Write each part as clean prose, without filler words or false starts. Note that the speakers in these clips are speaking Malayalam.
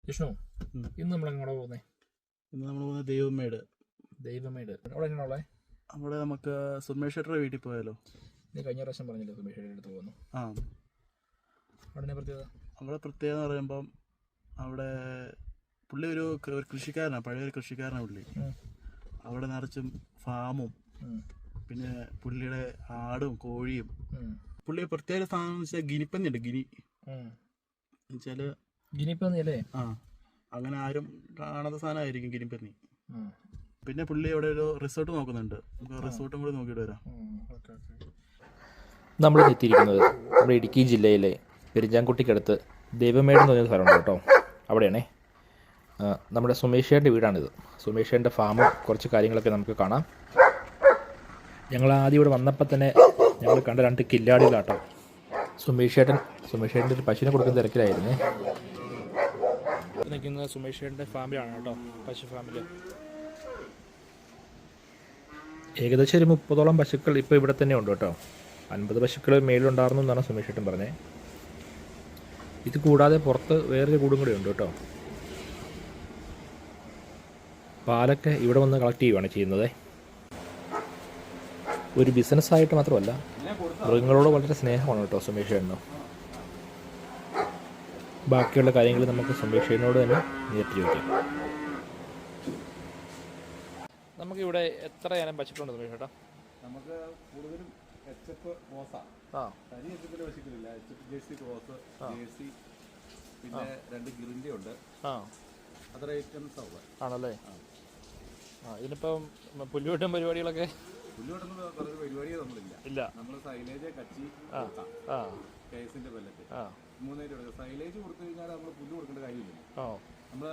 വിഷ്ണു, ഇന്ന് നമ്മൾ എങ്ങോട്ടാ പോകുന്നത്? ഇന്ന് നമ്മൾ പോകുന്നത് ദൈവമേട്. അവിടെ എങ്ങനെയുള്ള? അവിടെ നമുക്ക് സുമേഷേട്ടൻ്റെ വീട്ടിൽ പോയാലോ? നീ കഴിഞ്ഞ പ്രാവശ്യം പറഞ്ഞില്ലേ സുമേഷേട്ടൻ്റെ അടുത്ത് പോകുന്നു. ആ, അവിടെ പ്രത്യേകത? അവിടെ പ്രത്യേകത എന്ന് പറയുമ്പം അവിടെ പുള്ളി ഒരു കൃഷിക്കാരനാണ്, പഴയൊരു കൃഷിക്കാരനാണ് പുള്ളി. അവിടെ നിറച്ചും ഫാമും പിന്നെ പുള്ളിയുടെ ആടും കോഴിയും. പുള്ളി പ്രത്യേക സ്ഥാനം എന്ന് വെച്ചാൽ ഗിനിപ്പന്നി ഉണ്ട്. എന്നുവെച്ചാൽ ഗിനിപ്പന്നി അല്ലേ? ആ, അങ്ങനെ ആരും കാണാത്ത സാധനമായിരിക്കും ഗിനിപ്പന്നി. പിന്നെ പുള്ളി അവിടെ ഒരു റിസോർട്ട് നോക്കുന്നുണ്ട്. നമുക്ക് റിസോർട്ടും കൂടി നോക്കിയിട്ട് വരാം. നമ്മൾ എത്തിയിരിക്കുന്നത് നമ്മുടെ ഇടുക്കി ജില്ലയിലെ പെരിഞ്ചാംകുട്ടിക്കടുത്ത് ദൈവമേട് എന്ന് പറഞ്ഞ സ്ഥലമുണ്ട് കേട്ടോ. അവിടെയാണേ നമ്മുടെ സുമേഷേൻ്റെ വീടാണിത്. സുമേഷേൻ്റെ ഫാമും കുറച്ച് കാര്യങ്ങളൊക്കെ നമുക്ക് കാണാം. ഞങ്ങൾ ആദ്യം ഇവിടെ വന്നപ്പോൾ തന്നെ ഞങ്ങൾ കണ്ട 2 കില്ലാടികളാട്ടോ. സുമേഷേൻ്റെ ഒരു പശുവിനെ കൊടുക്കുന്ന തിരക്കിലായിരുന്നേ. നിൽക്കുന്നത് സുമേഷേൻ്റെ ഫാമിലാണ് കേട്ടോ, പശു ഫാമിൽ. ഏകദേശം ഒരു 30ഓളം പശുക്കൾ ഇപ്പോൾ ഇവിടെ തന്നെ ഉണ്ട് കേട്ടോ. 50 പശുക്കൾ മേലുണ്ടായിരുന്നു എന്നാണ് സുമേഷേട്ടൻ പറഞ്ഞത്. ഇത് കൂടാതെ പുറത്ത് വേറൊരു കൂടും കൂടെ ഉണ്ട് കേട്ടോ. പാലൊക്കെ ഇവിടെ വന്ന് കളക്ട് ചെയ്യുകയാണ് ചെയ്യുന്നത്. ഒരു ബിസിനസ്സായിട്ട് മാത്രമല്ല, മൃഗങ്ങളോട് വളരെ സ്നേഹമാണ് കേട്ടോ സുമേഷേട്ടന്. ബാക്കിയുള്ള കാര്യങ്ങൾ നമുക്ക് സുമേഷേട്ടനോട് തന്നെ നേരിട്ട് ചോദിക്കാം. നമുക്കിവിടെ എത്ര ഇനം പശുക്കളുണ്ട് സുമേഷേട്ടാ? നമുക്ക് കൂടുതലും എച്ചപ്പ് റോസ, തനി എച്ചപ്പിൽ പശുക്കളില്ല. എച്ചപ്പ് ജേഴ്സി ക്രോസ്, ജേഴ്സി, പിന്നെ 2 ഗിറിൻ്റെ ഉണ്ട്. അത്ര ഐറ്റംസ് ആണല്ലേ? ഇതിനിപ്പം പുല്ലുവെട്ടും പരിപാടികളൊക്കെ? പുല്ലുവെട്ടുന്ന പറഞ്ഞ പരിപാടിയെ നമ്മളില്ല. നമ്മൾ സൈലേജ്, കച്ചി, കേസിന്റെ പെല്ലറ്റ് 3 കൊടുക്കുക. സൈലേജ് കൊടുത്തു കഴിഞ്ഞാൽ നമ്മൾ പുല്ല് കൊടുക്കേണ്ട കാര്യമില്ല. നമ്മൾ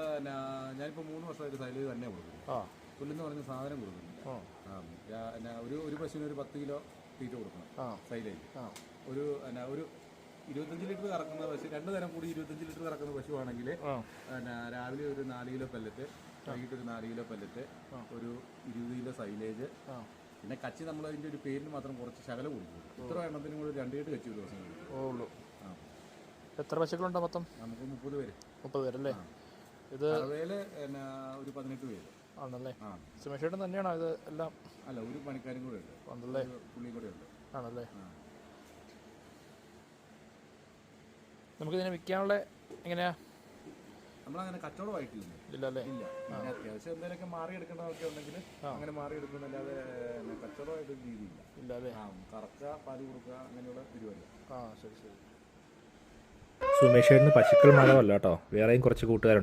ഞാനിപ്പോൾ 3 വർഷമായിട്ട് സൈലേജ് തന്നെ കൊടുക്കുന്നു. പുല്ലെന്ന് പറഞ്ഞ സാധനം കൊടുക്കുന്നില്ല. ഒരു പശുവിന് ഒരു 10 കിലോ തീറ്റ കൊടുക്കണം സൈലേജ്. ഒരു 25 ലിറ്റർ കറക്കുന്ന പശു, 2 തരം കൂടി 25 ലിറ്റർ കറക്കുന്ന പശുവാണെങ്കിൽ രാവിലെ ഒരു 4 കിലോ പെല്ലറ്റ്, വൈകിട്ട് ഒരു 4 കിലോ പെല്ലറ്റ്, ഒരു 20 കിലോ സൈലേജ്. പിന്നെ കച്ചി നമ്മൾ അതിൻ്റെ ഒരു പേരിന് മാത്രം കുറച്ച് ശകലം കൊടുക്കും. ഇത്ര എണ്ണത്തിനും കൂടി 2 കെട്ട് കച്ചി ഒരു ദിവസം കൊടുക്കും. എത്ര പശുക്കളുണ്ടോ മൊത്തം? നമുക്ക് 30 പേര്. 30 പേരല്ലേ? ഇത് അറവേല് ഒരു 18 പേര് ആണല്ലേ? സുമേഷേട്ടൻ തന്നെയാണോ ഇത് എല്ലാം? അല്ല, ഒരു പണിക്കാരും കൂടെ ഉണ്ട്. ആണല്ലേ? പുള്ളിയും കൂടെ ഉണ്ട്. ആണല്ലേ? നമുക്കിതിനെ വിൽക്കാനുള്ള എങ്ങനെയാ? നമ്മളങ്ങനെ കച്ചവടമായിട്ടില്ല. ഇല്ല അല്ലേ? ഇല്ല. അത്യാവശ്യം എന്തെങ്കിലുമൊക്കെ മാറിയെടുക്കേണ്ടതൊക്കെ ഉണ്ടെങ്കിൽ അങ്ങനെ മാറിയെടുക്കുന്നല്ലാതെ കച്ചവടമായിട്ട് രീതിയില്ല. ഇല്ല അല്ലേ? കറക്കുക, പാല് കൊടുക്കുക, അങ്ങനെയുള്ള പരിപാടി. ശരി. സുമേഷേട്ടന് പശുക്കൾ മാത്രമല്ല കേട്ടോ, വേറെയും കുറച്ച് കൂട്ടുകാരുണ്ട്.